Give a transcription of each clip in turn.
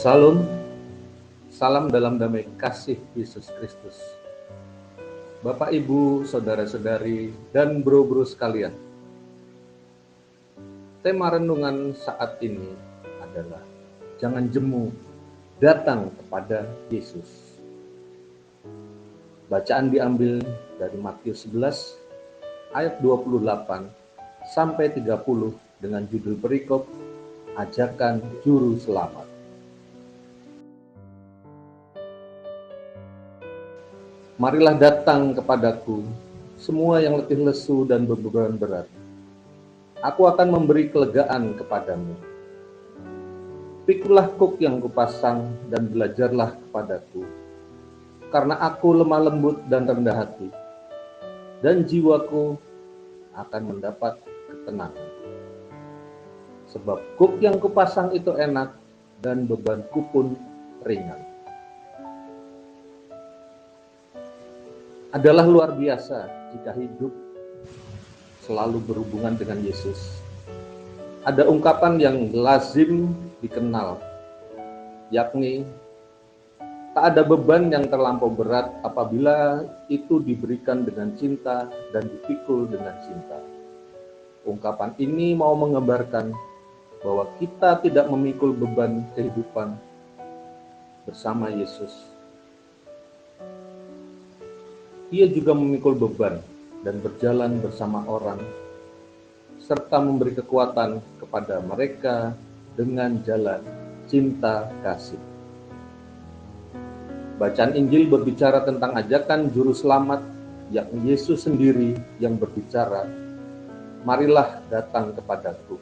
Salam, salam dalam damai kasih Yesus Kristus. Bapak, Ibu, Saudara-saudari, dan bro-bro sekalian. Tema renungan saat ini adalah jangan jemu, datang kepada Yesus. Bacaan diambil dari Matius 11 ayat 28 sampai 30 dengan judul perikop Ajakan Juru Selamat. Marilah datang kepadaku, semua yang letih lesu dan beban berat. Aku akan memberi kelegaan kepadamu. Pikulah kuk yang kupasang dan belajarlah kepadaku, karena aku lemah lembut dan rendah hati, dan jiwaku akan mendapat ketenangan. Sebab kuk yang kupasang itu enak, dan bebanku pun ringan. Adalah luar biasa jika hidup selalu berhubungan dengan Yesus. Ada ungkapan yang lazim dikenal, yakni tak ada beban yang terlampau berat apabila itu diberikan dengan cinta dan dipikul dengan cinta. Ungkapan ini mau menggambarkan bahwa kita tidak memikul beban kehidupan bersama Yesus. Ia juga memikul beban dan berjalan bersama orang, serta memberi kekuatan kepada mereka dengan jalan cinta kasih. Bacaan Injil berbicara tentang ajakan juru selamat, yakni Yesus sendiri yang berbicara, marilah datang kepadaku,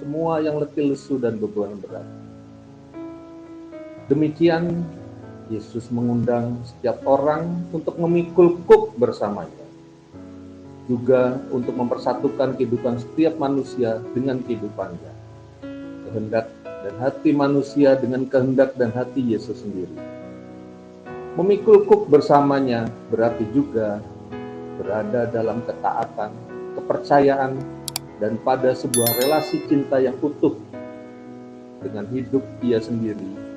semua yang letih lesu dan beban berat. Demikian Yesus mengundang setiap orang untuk memikul kuk bersamanya, juga untuk mempersatukan kehidupan setiap manusia dengan kehidupannya, kehendak dan hati manusia dengan kehendak dan hati Yesus sendiri. Memikul kuk bersamanya berarti juga berada dalam ketaatan, kepercayaan, dan pada sebuah relasi cinta yang utuh dengan hidup Ia sendiri,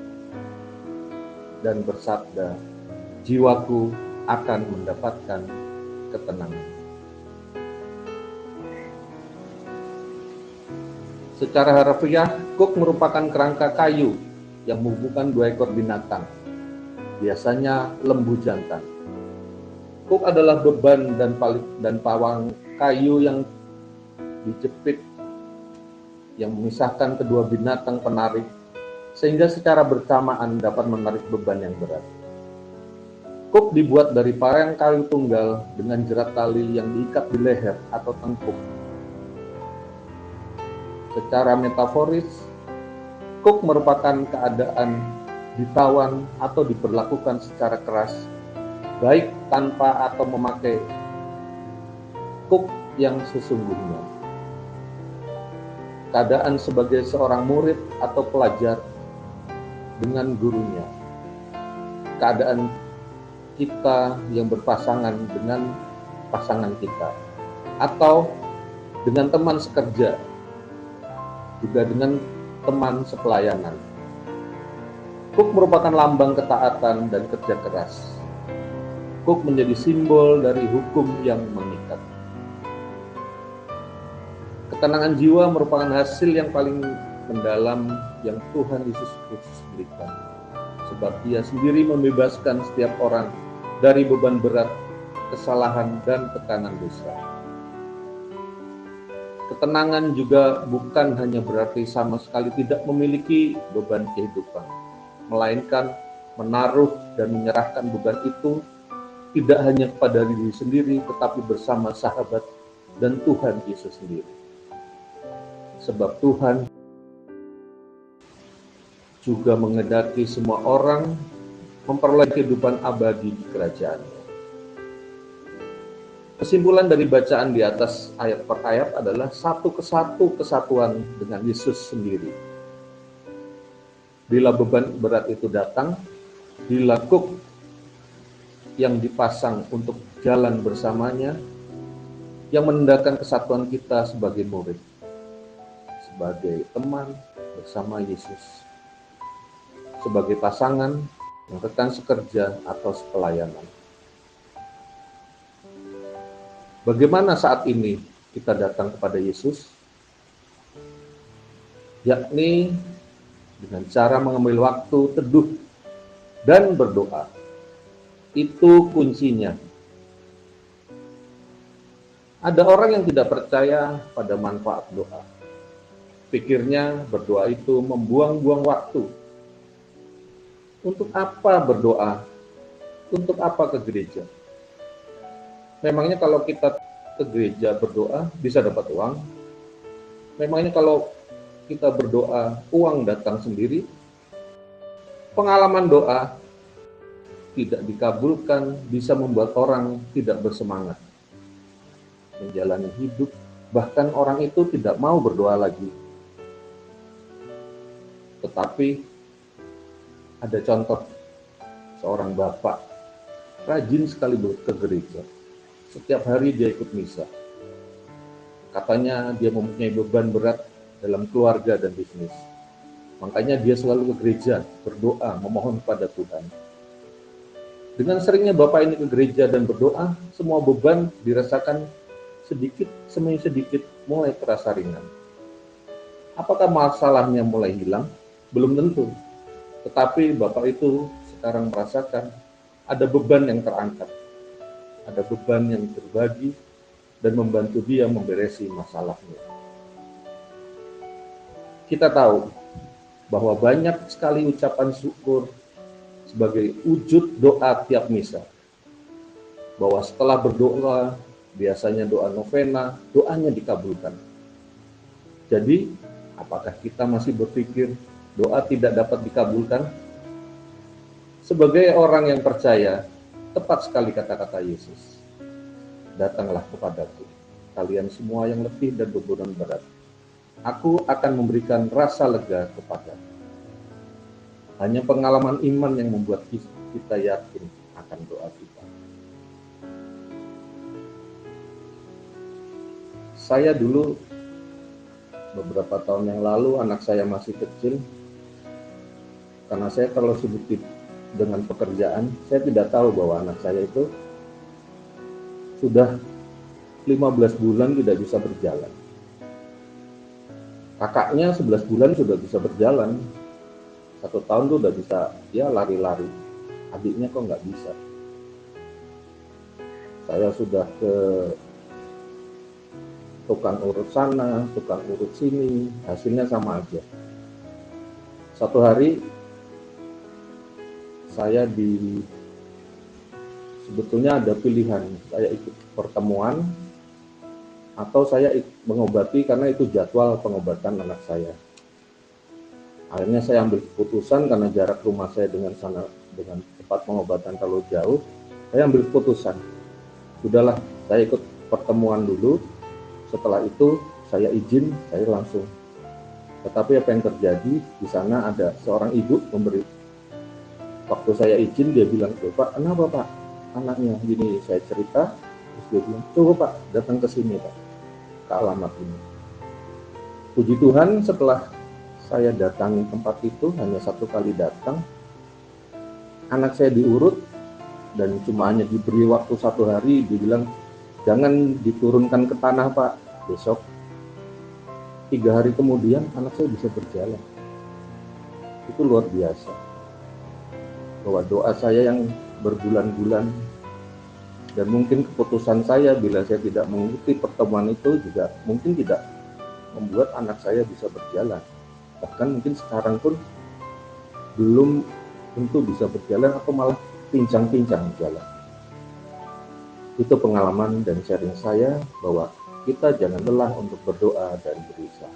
dan bersabda, jiwaku akan mendapatkan ketenangan. Secara harfiah, kuk merupakan kerangka kayu yang menghubungkan dua ekor binatang, biasanya lembu jantan. Kuk adalah beban dan pawang kayu yang dijepit yang memisahkan kedua binatang penarik, sehingga secara bersamaan dapat menarik beban yang berat. Kuk dibuat dari parang kayu tunggal dengan jerat tali yang diikat di leher atau tengkuk. Secara metaforis, kuk merupakan keadaan ditawan atau diperlakukan secara keras, baik tanpa atau memakai kuk yang sesungguhnya. Keadaan sebagai seorang murid atau pelajar dengan gurunya, keadaan kita yang berpasangan dengan pasangan kita, atau dengan teman sekerja, juga dengan teman sepelayanan. Kuk merupakan lambang ketaatan dan kerja keras. Kuk menjadi simbol dari hukum yang mengikat. Ketenangan jiwa merupakan hasil yang paling mendalam yang Tuhan Yesus Kristus berikan, sebab Ia sendiri membebaskan setiap orang dari beban berat, kesalahan, dan tekanan dosa. Ketenangan juga bukan hanya berarti sama sekali tidak memiliki beban kehidupan, melainkan menaruh dan menyerahkan beban itu tidak hanya kepada diri sendiri, tetapi bersama sahabat dan Tuhan Yesus sendiri. Sebab Tuhan juga menghendaki semua orang memperoleh kehidupan abadi di kerajaan-Nya. Kesimpulan dari bacaan di atas ayat per ayat adalah satu kesatuan dengan Yesus sendiri. Bila beban berat itu datang, bila kuk yang dipasang untuk jalan bersamanya, yang menandakan kesatuan kita sebagai murid, sebagai teman bersama Yesus. sebagai pasangan, rekan sekerja, atau sepelayanan. Bagaimana saat ini kita datang kepada Yesus? Yakni dengan cara mengambil waktu teduh dan berdoa. Itu kuncinya. Ada orang yang tidak percaya pada manfaat doa. Pikirnya berdoa itu membuang-buang waktu. Untuk apa berdoa? Untuk apa ke gereja? Memangnya kalau kita ke gereja berdoa bisa dapat uang? Memangnya kalau kita berdoa uang datang sendiri? Pengalaman doa tidak dikabulkan bisa membuat orang tidak bersemangat menjalani hidup, bahkan orang itu tidak mau berdoa lagi. Tetapi ada contoh seorang bapak rajin sekali ke gereja. Setiap hari dia ikut misa. Katanya dia mempunyai beban berat dalam keluarga dan bisnis. Makanya dia selalu ke gereja, berdoa, memohon kepada Tuhan. Dengan seringnya bapak ini ke gereja dan berdoa, semua beban dirasakan sedikit demi sedikit mulai terasa ringan. Apakah masalahnya mulai hilang? Belum tentu. Tetapi bapak itu sekarang merasakan ada beban yang terangkat. Ada beban yang berbagi dan membantu dia memberesi masalahnya. Kita tahu bahwa banyak sekali ucapan syukur sebagai wujud doa tiap misa. Bahwa setelah berdoa, biasanya doa novena, doanya dikabulkan. Jadi, apakah kita masih berpikir doa tidak dapat dikabulkan? Sebagai orang yang percaya, tepat sekali kata-kata Yesus. Datanglah kepadaku, kalian semua yang letih dan beban berat. Aku akan memberikan rasa lega kepadamu. Hanya pengalaman iman yang membuat kita yakin akan doa kita. Saya dulu, beberapa tahun yang lalu, anak saya masih kecil. Karena saya terlalu sibuk dengan pekerjaan, saya tidak tahu bahwa anak saya itu sudah 15 bulan tidak bisa berjalan. Kakaknya 11 bulan sudah bisa berjalan, 1 tahun tuh udah bisa ya lari-lari. Adiknya kok nggak bisa. Saya sudah ke tukang urut sana, tukang urut sini, hasilnya sama aja. Satu hari saya sebetulnya ada pilihan, saya ikut pertemuan atau saya mengobati karena itu jadwal pengobatan anak saya. Akhirnya saya ambil keputusan karena jarak rumah saya dengan tempat pengobatan terlalu jauh, saya ambil keputusan. Sudahlah, saya ikut pertemuan dulu. Setelah itu saya izin, saya langsung. Tetapi apa yang terjadi di sana ada seorang ibu memberi. Waktu saya izin dia bilang, Pak, kenapa Pak? Anaknya gini, saya cerita, terus dia bilang, coba Pak, datang ke sini Pak, ke alamat ini. Puji Tuhan, setelah saya datangi tempat itu, hanya 1 kali datang, anak saya diurut, dan cuma hanya diberi waktu 1 hari, dia bilang, jangan diturunkan ke tanah Pak, besok. 3 hari kemudian, anak saya bisa berjalan. Itu luar biasa. Bahwa doa saya yang berbulan-bulan dan mungkin keputusan saya bila saya tidak mengikuti pertemuan itu juga mungkin tidak membuat anak saya bisa berjalan. Bahkan mungkin sekarang pun belum tentu bisa berjalan atau malah pincang-pincang jalan. Itu pengalaman dan sharing saya bahwa kita jangan lelah untuk berdoa dan berusaha.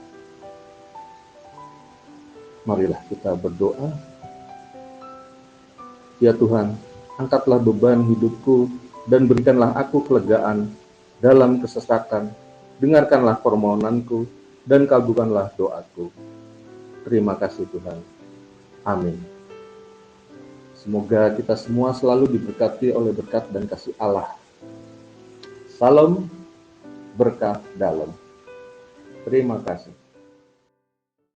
Marilah kita berdoa. Ya Tuhan, angkatlah beban hidupku dan berikanlah aku kelegaan dalam kesesakan. Dengarkanlah permohonanku dan kabulkanlah doaku. Terima kasih Tuhan. Amin. Semoga kita semua selalu diberkati oleh berkat dan kasih Allah. Salam berkah dalam. Terima kasih.